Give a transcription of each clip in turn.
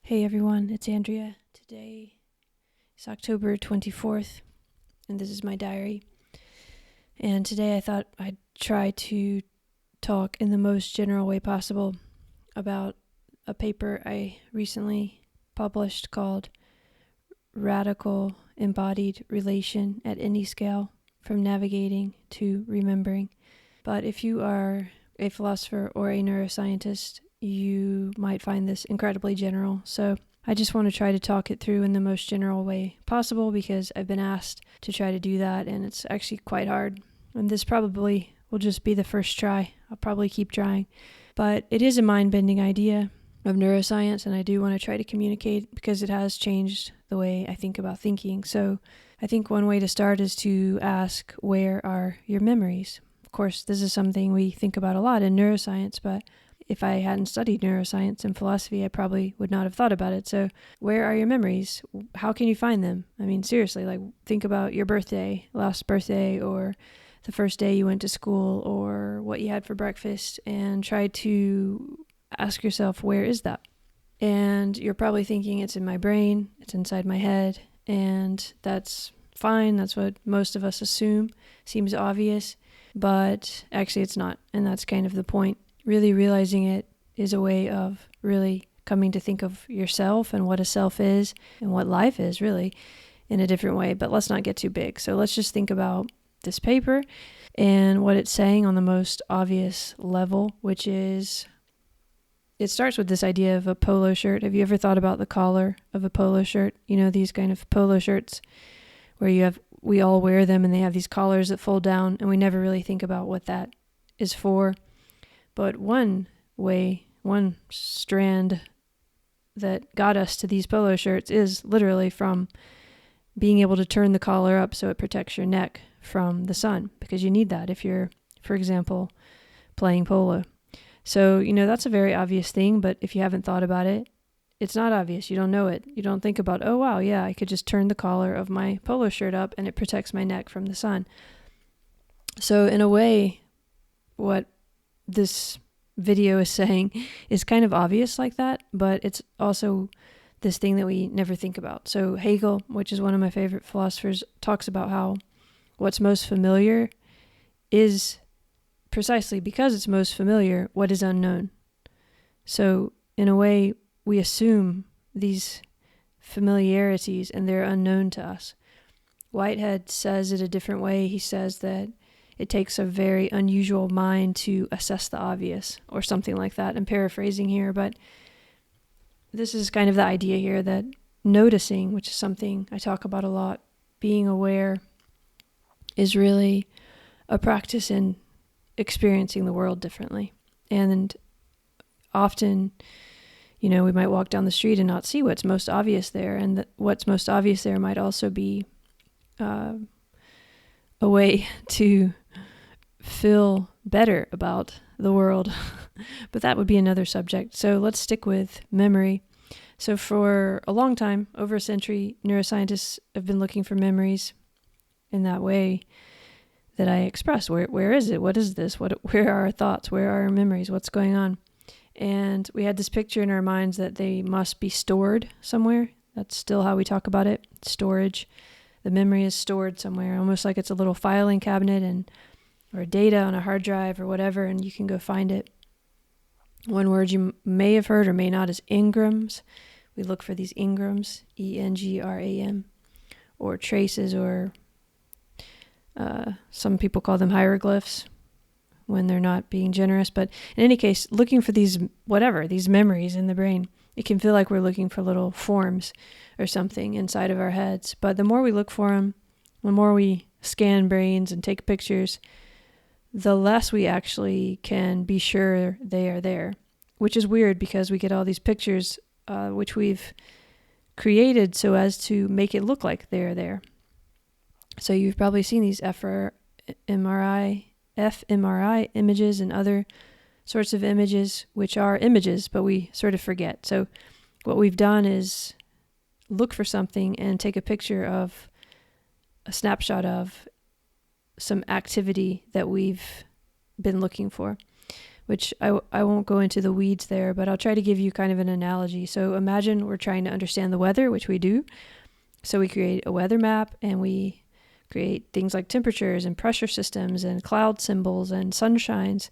Hey everyone, it's Andrea. Today is October 24th, and this is my diary. And today I thought I'd try to talk in the most general way possible about a paper I recently published called Radical Embodied Relation at Any Scale, From Navigating to Remembering. But if you are a philosopher or a neuroscientist, you might find this incredibly general. So I just want to try to talk it through in the most general way possible because I've been asked to try to do that, and it's actually quite hard. And this probably will just be the first try. I'll probably keep trying. But it is a mind-bending idea of neuroscience, and I do want to try to communicate because it has changed the way I think about thinking. So I think one way to start is to ask, where are your memories? Of course, this is something we think about a lot in neuroscience, but if I hadn't studied neuroscience and philosophy, I probably would not have thought about it. So where are your memories? How can you find them? I mean, seriously, like think about your birthday, last birthday, or the first day you went to school, or what you had for breakfast, and try to ask yourself, where is that? And you're probably thinking it's in my brain, it's inside my head, and that's fine. That's what most of us assume, seems obvious, but actually it's not. And that's kind of the point. Really realizing it is a way of really coming to think of yourself and what a self is and what life is really in a different way. But let's not get too big. So let's just think about this paper and what it's saying on the most obvious level, which is it starts with this idea of a polo shirt. Have you ever thought about the collar of a polo shirt? You know, these kind of polo shirts where we all wear them and they have these collars that fold down, and we never really think about what that is for. But one strand that got us to these polo shirts is literally from being able to turn the collar up so it protects your neck from the sun, because you need that if you're, for example, playing polo. So, that's a very obvious thing, but if you haven't thought about it, it's not obvious. You don't know it. You don't think about, oh, wow, yeah, I could just turn the collar of my polo shirt up and it protects my neck from the sun. So in a way, what this video is saying is kind of obvious like that, but it's also this thing that we never think about. So Hegel, which is one of my favorite philosophers, talks about how what's most familiar is precisely because it's most familiar what is unknown. So in a way, we assume these familiarities and they're unknown to us. Whitehead says it a different way. He says that it takes a very unusual mind to assess the obvious, or something like that. I'm paraphrasing here, but this is kind of the idea here that noticing, which is something I talk about a lot, being aware, is really a practice in experiencing the world differently. And often, we might walk down the street and not see what's most obvious there, and what's most obvious there might also be a way to feel better about the world. But that would be another subject. So let's stick with memory. So for a long time, over a century, neuroscientists have been looking for memories in that way that I expressed. Where is it? What is this? Where are our thoughts? Where are our memories? What's going on? And we had this picture in our minds that they must be stored somewhere. That's still how we talk about it. Storage. The memory is stored somewhere, almost like it's a little filing cabinet or data on a hard drive or whatever, and you can go find it. One word you may have heard or may not is engrams. We look for these engrams, E-N-G-R-A-M, or traces, or some people call them hieroglyphs when they're not being generous. But in any case, looking for these memories in the brain, it can feel like we're looking for little forms or something inside of our heads. But the more we look for them, the more we scan brains and take pictures, the less we actually can be sure they are there, which is weird because we get all these pictures which we've created so as to make it look like they're there. So you've probably seen these fMRI images and other sorts of images, which are images, but we sort of forget. So what we've done is look for something and take a picture of a snapshot of some activity that we've been looking for. which I won't go into the weeds there, but I'll try to give you kind of an analogy. So imagine we're trying to understand the weather, which we do. So we create a weather map, and we create things like temperatures and pressure systems and cloud symbols and sunshines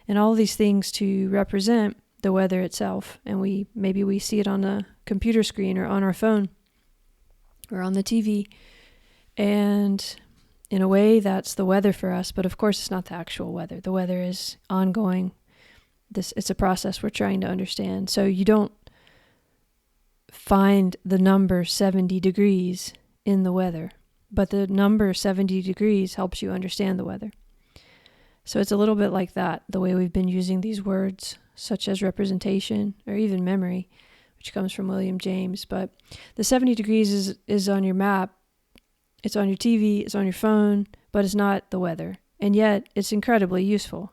and all these things to represent the weather itself. And maybe we see it on a computer screen or on our phone or on the TV. And in a way, that's the weather for us. But of course, it's not the actual weather. The weather is ongoing. It's a process we're trying to understand. So you don't find the number 70 degrees in the weather, but the number 70 degrees helps you understand the weather. So it's a little bit like that, the way we've been using these words, such as representation or even memory, which comes from William James. But the 70 degrees is on your map. It's on your TV, it's on your phone, but it's not the weather. And yet it's incredibly useful,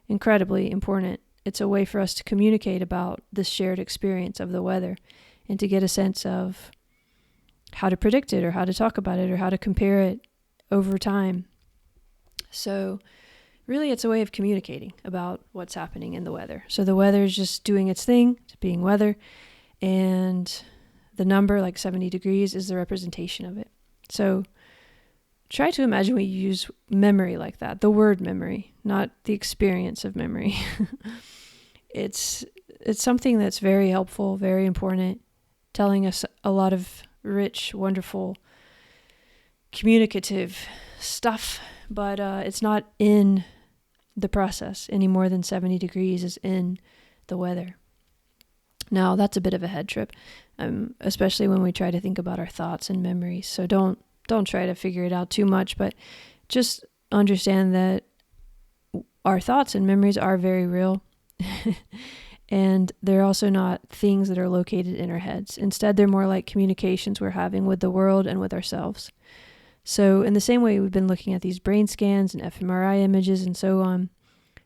incredibly important. It's a way for us to communicate about this shared experience of the weather and to get a sense of how to predict it or how to talk about it or how to compare it over time. So really it's a way of communicating about what's happening in the weather. So the weather is just doing its thing, it's being weather, and the number, like 70 degrees, is the representation of it. So try to imagine we use memory like that, the word memory, not the experience of memory. It's something that's very helpful, very important, telling us a lot of rich, wonderful, communicative stuff, but it's not in the process any more than 70 degrees is in the weather. Now, that's a bit of a head trip, especially when we try to think about our thoughts and memories. So don't try to figure it out too much, but just understand that our thoughts and memories are very real. And they're also not things that are located in our heads. Instead, they're more like communications we're having with the world and with ourselves. So in the same way we've been looking at these brain scans and fMRI images and so on,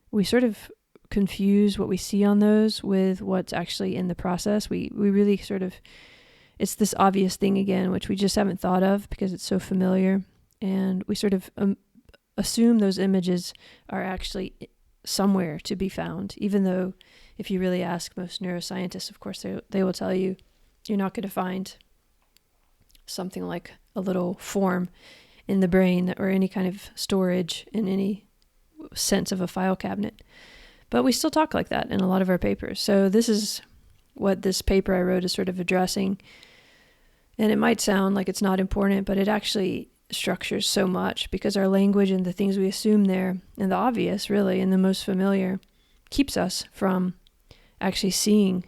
we sort of confuse what we see on those with what's actually in the process. We really sort of, it's this obvious thing again, which we just haven't thought of because it's so familiar. And we sort of assume those images are actually somewhere to be found, even though if you really ask most neuroscientists, of course, they will tell you you're not going to find something like a little form in the brain or any kind of storage in any sense of a file cabinet. But we still talk like that in a lot of our papers. So this is what this paper I wrote is sort of addressing. And it might sound like it's not important, but it actually structures so much because our language and the things we assume there and the obvious really and the most familiar keeps us from actually seeing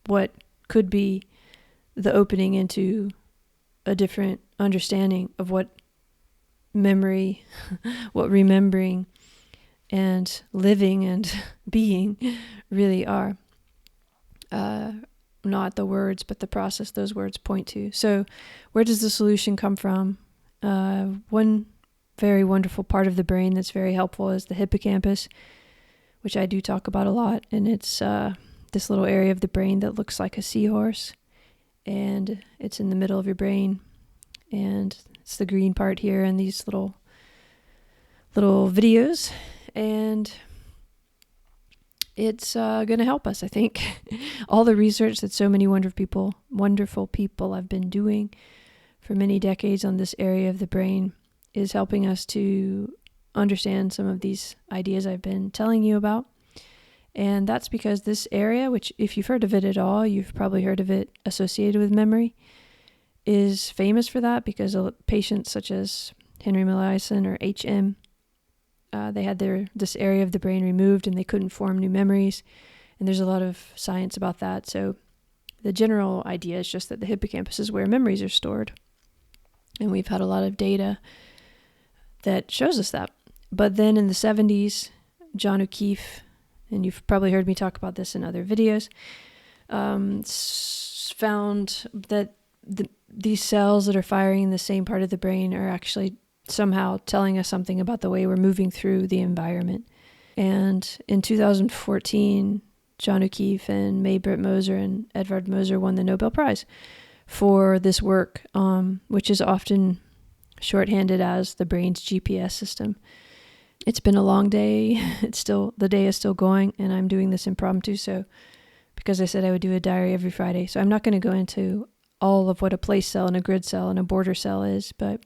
what could be the opening into a different understanding of what memory, what remembering and living and being really are. Not the words, but the process those words point to. So where does the solution come from? One very wonderful part of the brain that's very helpful is the hippocampus, which I do talk about a lot. And it's this little area of the brain that looks like a seahorse. And it's in the middle of your brain. And it's the green part here and these little videos. And it's going to help us, I think. All the research that so many wonderful people have been doing for many decades on this area of the brain is helping us to understand some of these ideas I've been telling you about. And that's because this area, which if you've heard of it at all, you've probably heard of it associated with memory, is famous for that because patients such as Henry Molaison or HM, they had this area of the brain removed and they couldn't form new memories. And there's a lot of science about that. So the general idea is just that the hippocampus is where memories are stored. And we've had a lot of data that shows us that. But then in the 70s, John O'Keefe, and you've probably heard me talk about this in other videos, found that these cells that are firing in the same part of the brain are actually somehow telling us something about the way we're moving through the environment. And in 2014, John O'Keefe and May-Britt Moser and Edvard Moser won the Nobel Prize for this work, which is often shorthanded as the brain's GPS system. It's been a long day. The day is still going, and I'm doing this impromptu. So because I said I would do a diary every Friday. So I'm not going to go into all of what a place cell and a grid cell and a border cell is, but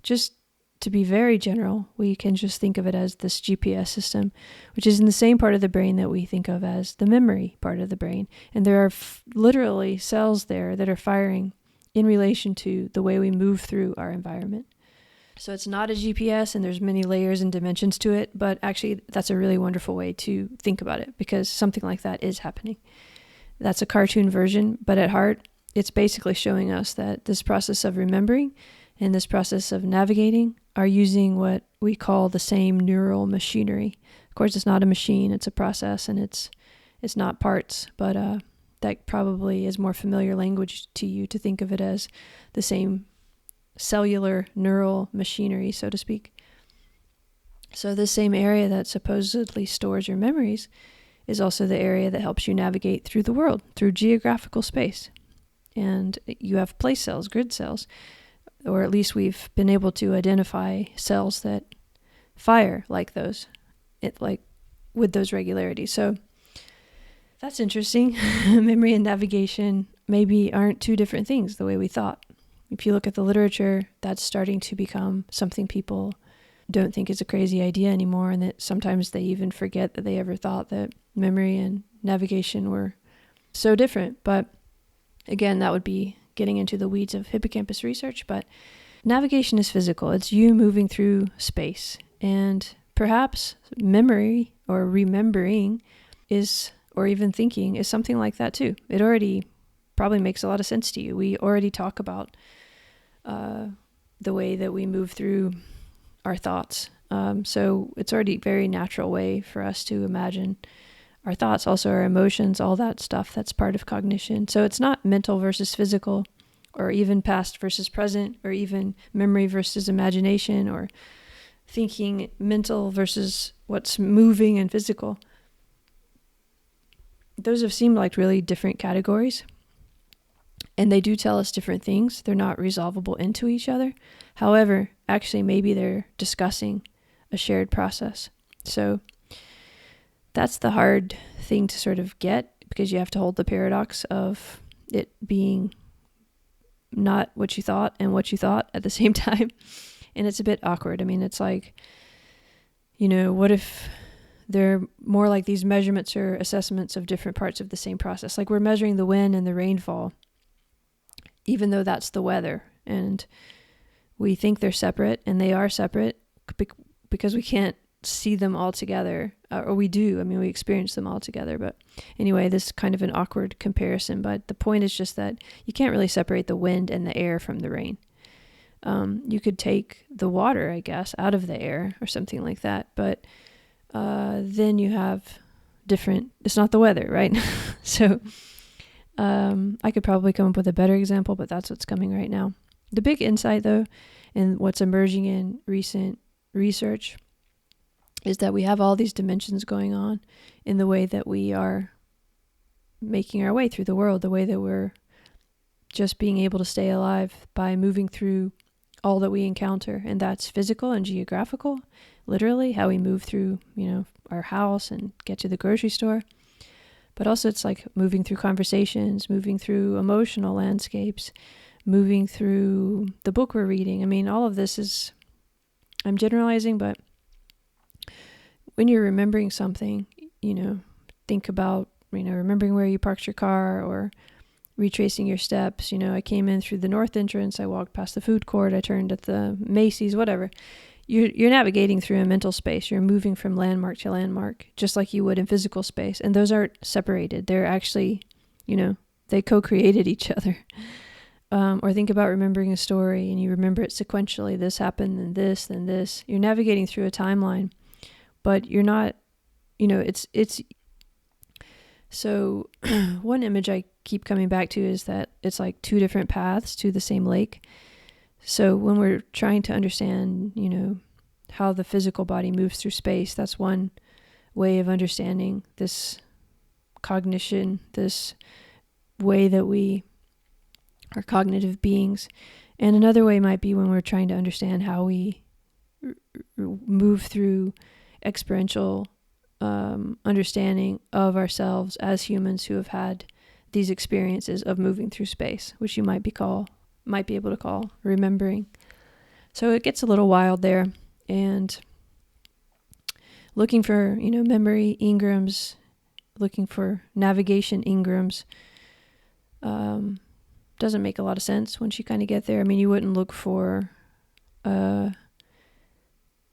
just to be very general, we can just think of it as this GPS system, which is in the same part of the brain that we think of as the memory part of the brain. And there are literally cells there that are firing in relation to the way we move through our environment. So it's not a GPS, and there's many layers and dimensions to it, but actually that's a really wonderful way to think about it, because something like that is happening. That's a cartoon version, but at heart, it's basically showing us that this process of remembering and this process of navigating are using what we call the same neural machinery. Of course, it's not a machine, it's a process, and it's not parts, but that probably is more familiar language to you to think of it as the same cellular neural machinery, so to speak. So this same area that supposedly stores your memories is also the area that helps you navigate through the world, through geographical space. And you have place cells, grid cells, or at least we've been able to identify cells that fire like those, with those regularities. So that's interesting. Memory and navigation maybe aren't two different things the way we thought. If you look at the literature, that's starting to become something people don't think is a crazy idea anymore, and that sometimes they even forget that they ever thought that memory and navigation were so different. But again, that would be getting into the weeds of hippocampus research, but navigation is physical. It's you moving through space. And perhaps memory or remembering is, or even thinking, is something like that too. It already probably makes a lot of sense to you. We already talk about the way that we move through our thoughts. So it's already a very natural way for us to imagine our thoughts, also our emotions, all that stuff that's part of cognition. So it's not mental versus physical, or even past versus present, or even memory versus imagination, or thinking mental versus what's moving and physical. Those have seemed like really different categories. And they do tell us different things. They're not resolvable into each other. However, actually, maybe they're discussing a shared process. So that's the hard thing to sort of get, because you have to hold the paradox of it being not what you thought and what you thought at the same time. And it's a bit awkward. I mean, it's like, what if they're more like these measurements or assessments of different parts of the same process? Like we're measuring the wind and the rainfall, even though that's the weather. And we think they're separate, and they are separate because we can't see them all together. Or we do. I mean, we experience them all together. But anyway, this is kind of an awkward comparison. But the point is just that you can't really separate the wind and the air from the rain. You could take the water, I guess, out of the air or something like that. But then you have it's not the weather, right? So I could probably come up with a better example, but that's what's coming right now. The big insight, though, and what's emerging in recent research is that we have all these dimensions going on in the way that we are making our way through the world, the way that we're just being able to stay alive by moving through all that we encounter. And that's physical and geographical, literally, how we move through, our house and get to the grocery store. But also it's like moving through conversations, moving through emotional landscapes, moving through the book we're reading. I mean, all of this is, I'm generalizing, but when you're remembering something, think about, remembering where you parked your car, or retracing your steps. I came in through the north entrance, I walked past the food court, I turned at the Macy's, whatever. You're navigating through a mental space. You're moving from landmark to landmark, just like you would in physical space. And those aren't separated. They're actually, they co-created each other. Or think about remembering a story, and you remember it sequentially. This happened, then this, then this. You're navigating through a timeline, but you're not, it's. So one image I keep coming back to is that it's like two different paths to the same lake. So when we're trying to understand, how the physical body moves through space, that's one way of understanding this cognition, this way that we are cognitive beings. And another way might be when we're trying to understand how we move through experiential understanding of ourselves as humans who have had these experiences of moving through space, which you might be able to call remembering. So it gets a little wild there, and looking for, memory engrams, looking for navigation engrams, doesn't make a lot of sense once you kind of get there. I mean, you wouldn't look for a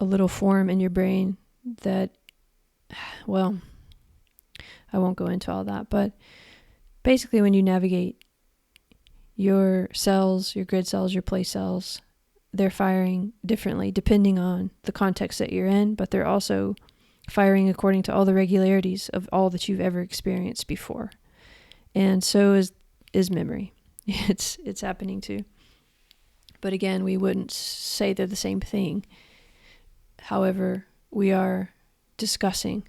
little form in your brain that, well, I won't go into all that, but basically when you navigate your cells, your grid cells, your place cells, they're firing differently depending on the context that you're in, but they're also firing according to all the regularities of all that you've ever experienced before. And so is memory. It's happening too. But again, we wouldn't say they're the same thing. However, we are discussing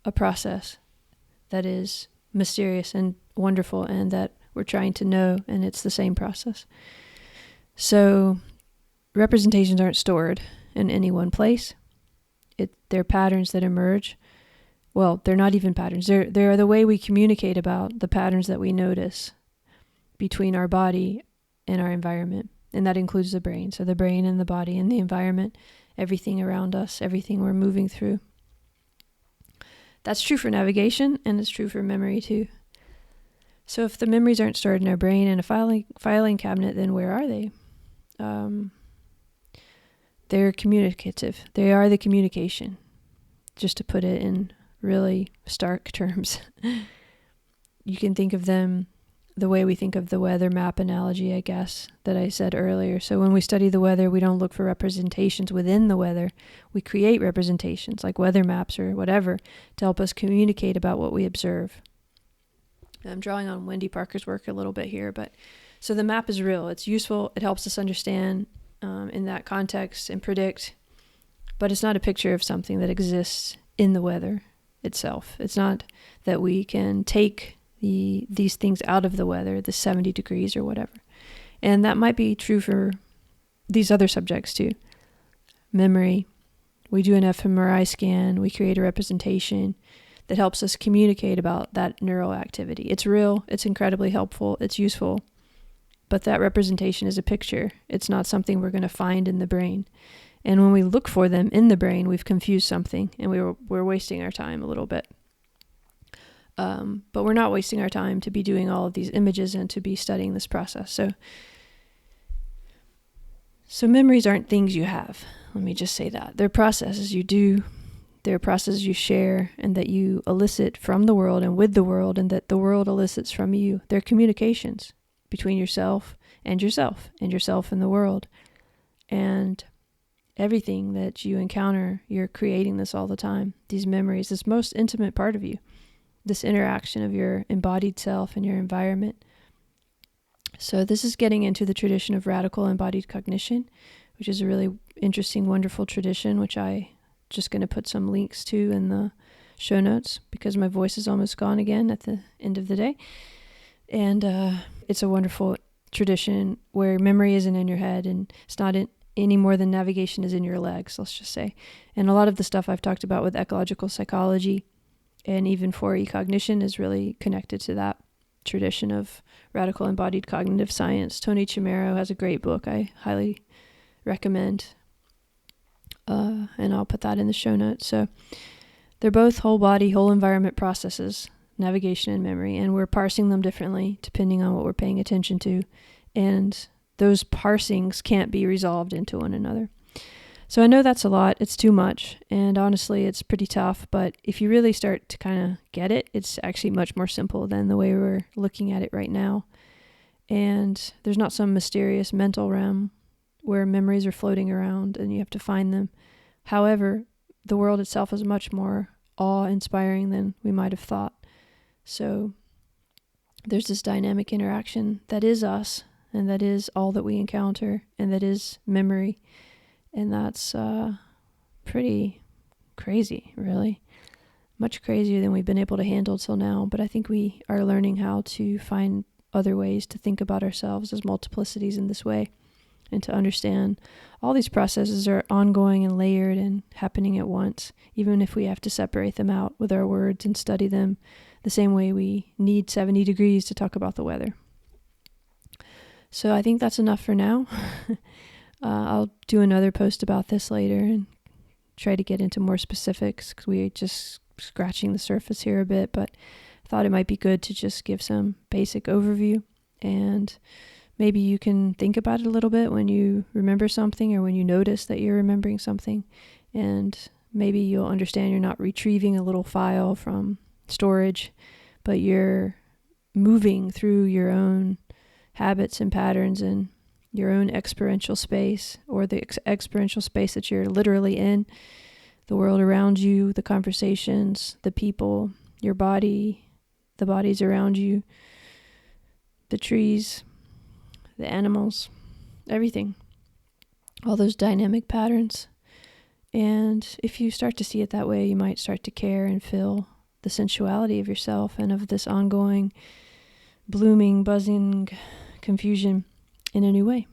a process that is mysterious and wonderful and that we're trying to know, and it's the same process. So representations aren't stored in any one place. They're patterns that emerge. Well, they're not even patterns. They're the way we communicate about the patterns that we notice between our body and our environment. And that includes the brain. So the brain and the body and the environment, everything around us, everything we're moving through. That's true for navigation, and it's true for memory too. So if the memories aren't stored in our brain in a filing cabinet, then where are they? They're communicative. They are the communication, just to put it in really stark terms. You can think of them the way we think of the weather map analogy, I guess, that I said earlier. So when we study the weather, we don't look for representations within the weather. We create representations like weather maps or whatever to help us communicate about what we observe. I'm drawing on Wendy Parker's work a little bit here, but so the map is real. It's useful. It helps us understand in that context and predict, but it's not a picture of something that exists in the weather itself. It's not that we can take these things out of the weather, the 70 degrees or whatever. And that might be true for these other subjects too. Memory, we do an fMRI scan, we create a representation that helps us communicate about that neural activity. It's real, it's incredibly helpful, it's useful, but that representation is a picture. It's not something we're going to find in the brain. And when we look for them in the brain, we've confused something, and we're wasting our time a little bit. But we're not wasting our time to be doing all of these images and to be studying this process. So memories aren't things you have. Let me just say that. They're processes you do. They're processes you share and that you elicit from the world and with the world, and that the world elicits from you. They're communications between yourself and yourself and the world. And everything that you encounter, you're creating this all the time. These memories, this most intimate part of you, this interaction of your embodied self and your environment. So this is getting into the tradition of radical embodied cognition, which is a really interesting, wonderful tradition, which I just going to put some links to in the show notes because my voice is almost gone again at the end of the day. And it's a wonderful tradition where memory isn't in your head, and it's not any more than navigation is in your legs, let's just say. And a lot of the stuff I've talked about with ecological psychology and even 4E cognition is really connected to that tradition of radical embodied cognitive science. Tony Chimero has a great book I highly recommend, and I'll put that in the show notes. So they're both whole body, whole environment processes, navigation and memory, and we're parsing them differently depending on what we're paying attention to, and those parsings can't be resolved into one another. So I know that's a lot, it's too much, and honestly it's pretty tough, but if you really start to kind of get it, it's actually much more simple than the way we're looking at it right now. And there's not some mysterious mental realm where memories are floating around and you have to find them. However, the world itself is much more awe-inspiring than we might have thought. So there's this dynamic interaction that is us, and that is all that we encounter, and that is memory. And that's pretty crazy, really. Much crazier than we've been able to handle till now. But I think we are learning how to find other ways to think about ourselves as multiplicities in this way. and to understand all these processes are ongoing and layered and happening at once, even if we have to separate them out with our words and study them the same way we need 70 degrees to talk about the weather. So I think that's enough for now. I'll do another post about this later and try to get into more specifics, because we're just scratching the surface here a bit, but I thought it might be good to just give some basic overview, and maybe you can think about it a little bit when you remember something or when you notice that you're remembering something, and maybe you'll understand you're not retrieving a little file from storage, but you're moving through your own habits and patterns and your own experiential space, or the experiential space that you're literally in, the world around you, the conversations, the people, your body, the bodies around you, the trees, the animals, everything, all those dynamic patterns. And if you start to see it that way, you might start to care and feel the sensuality of yourself and of this ongoing, blooming, buzzing confusion in a new way.